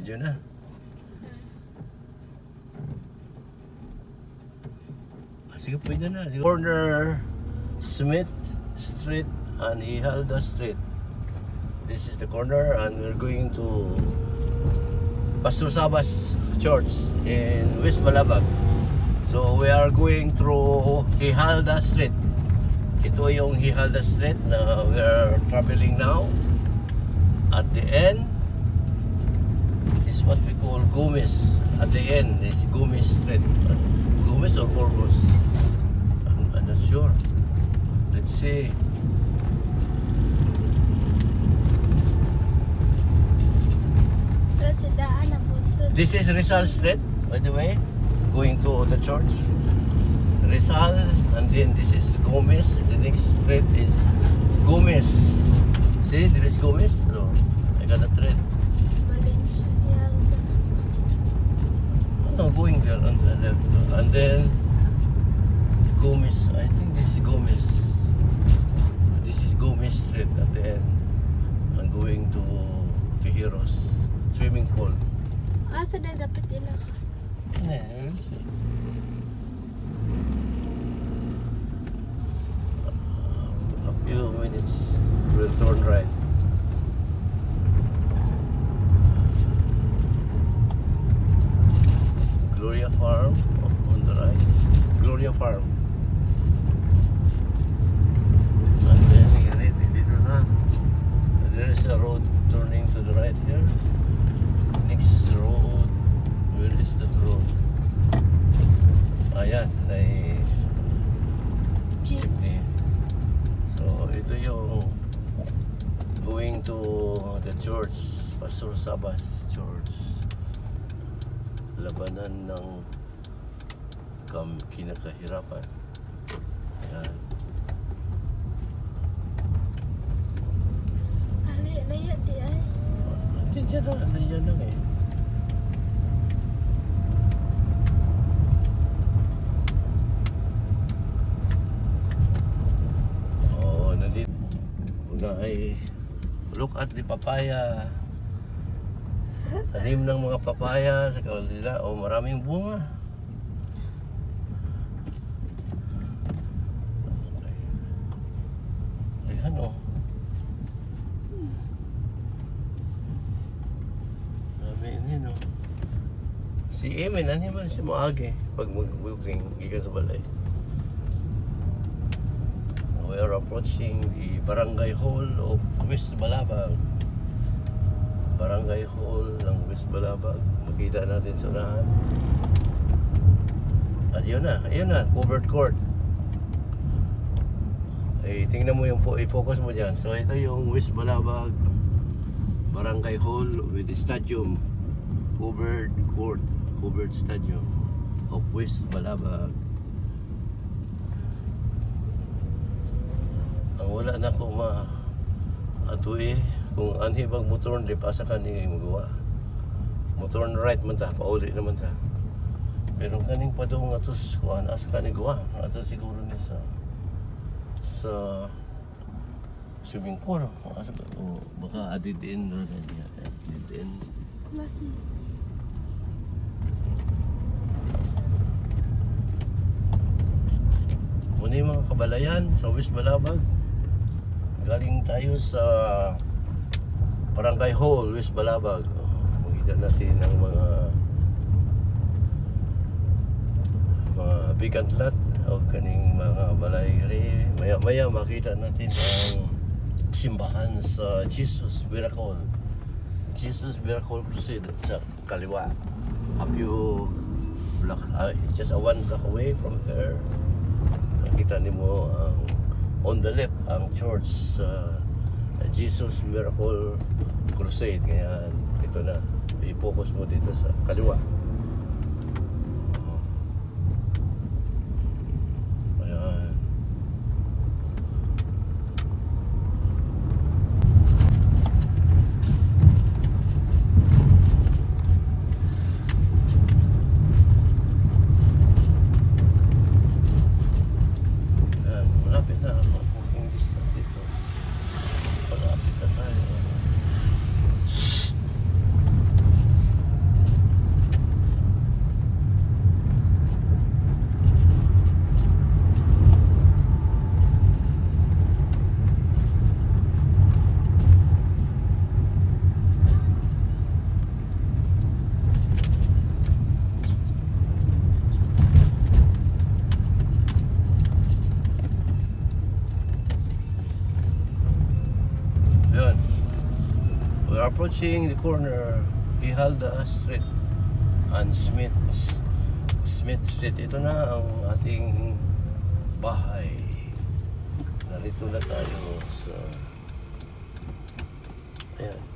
Video na. Sige, pwede na. Corner Smith Street and Ihalda Street. This is the corner and we're going to Pastor Sabas Church in West Balabag. So we are going through Ihalda Street. Ito yung Ihalda Street na we are traveling now. At the end is what we call Gomez. At the end is Gomez Street. Gomez or Burgos? I'm not sure. Let's see. This is Rizal Street, by the way, going to the church. Rizal, and then this is Gomez. The next street is Gomez. See, there is Gomez. So, I got a thread. No, going there on the left. And then Gomez. I think this is Gomez. This is Gomez Street at the end. I'm going to Tejeros swimming pool. Asa na dapat ilang? Yeah, we'll see. A few minutes, we'll turn right. Gloria Farm on the right. Gloria Farm. And then dito na. There is a road turning to the right here. Next road, where is that road? Ayan, ay jeepney. So ito yung going to the church, Pastor Sabas Church. Labanan ng kinakahirapan. Ayan. Ali, lahat di ay. Diyan lang eh. Oh, nandito. Una ay look at the papaya. Tanim ng mga papaya sa kawalila. Oh, maraming bunga. Ayan oh. No. Si Emin, ano man siya maagi pag mag-booking gikan sa balay. We are approaching the Barangay Hall of West Balabag. Barangay Hall ng West Balabag. Makita natin sa unahan. At yun na, covered court. Eh, tingnan mo yung i-focus mo dyan. So ito yung West Balabag Barangay Hall with the stadium. Covered court, covered stadium of West Balabag. Ang wala na ko ato kung anhi bang motor di pa sa kaning magawa. Motor right man ta, pauli naman ta. Pero kaning padung atos kuan asa kaning gawa. Ato siguro ni sa swimming pool. Asa baka adidin na diya. Adidin. Mas muna yung mga kabalayan sa West Balabag. Galing tayo sa Barangay Hall, West Balabag. Makita natin ang mga vacant lot o kaning mga balay. Maya makita natin ang simbahan sa Jesus Miracle Crusade sa kaliwa. A few blocks, just a one block away from here. Nakita niyo on the left ang church Jesus Miracle Crusade. Kaya ito na, i-focus mo dito sa kaliwa. Ayan. Malapit na ang walking distance dito. Malapit na tayo. approaching the corner, Ihalda Street and Smith Street. Ito na ang ating bahay. Narito na tayo sa... Ayan.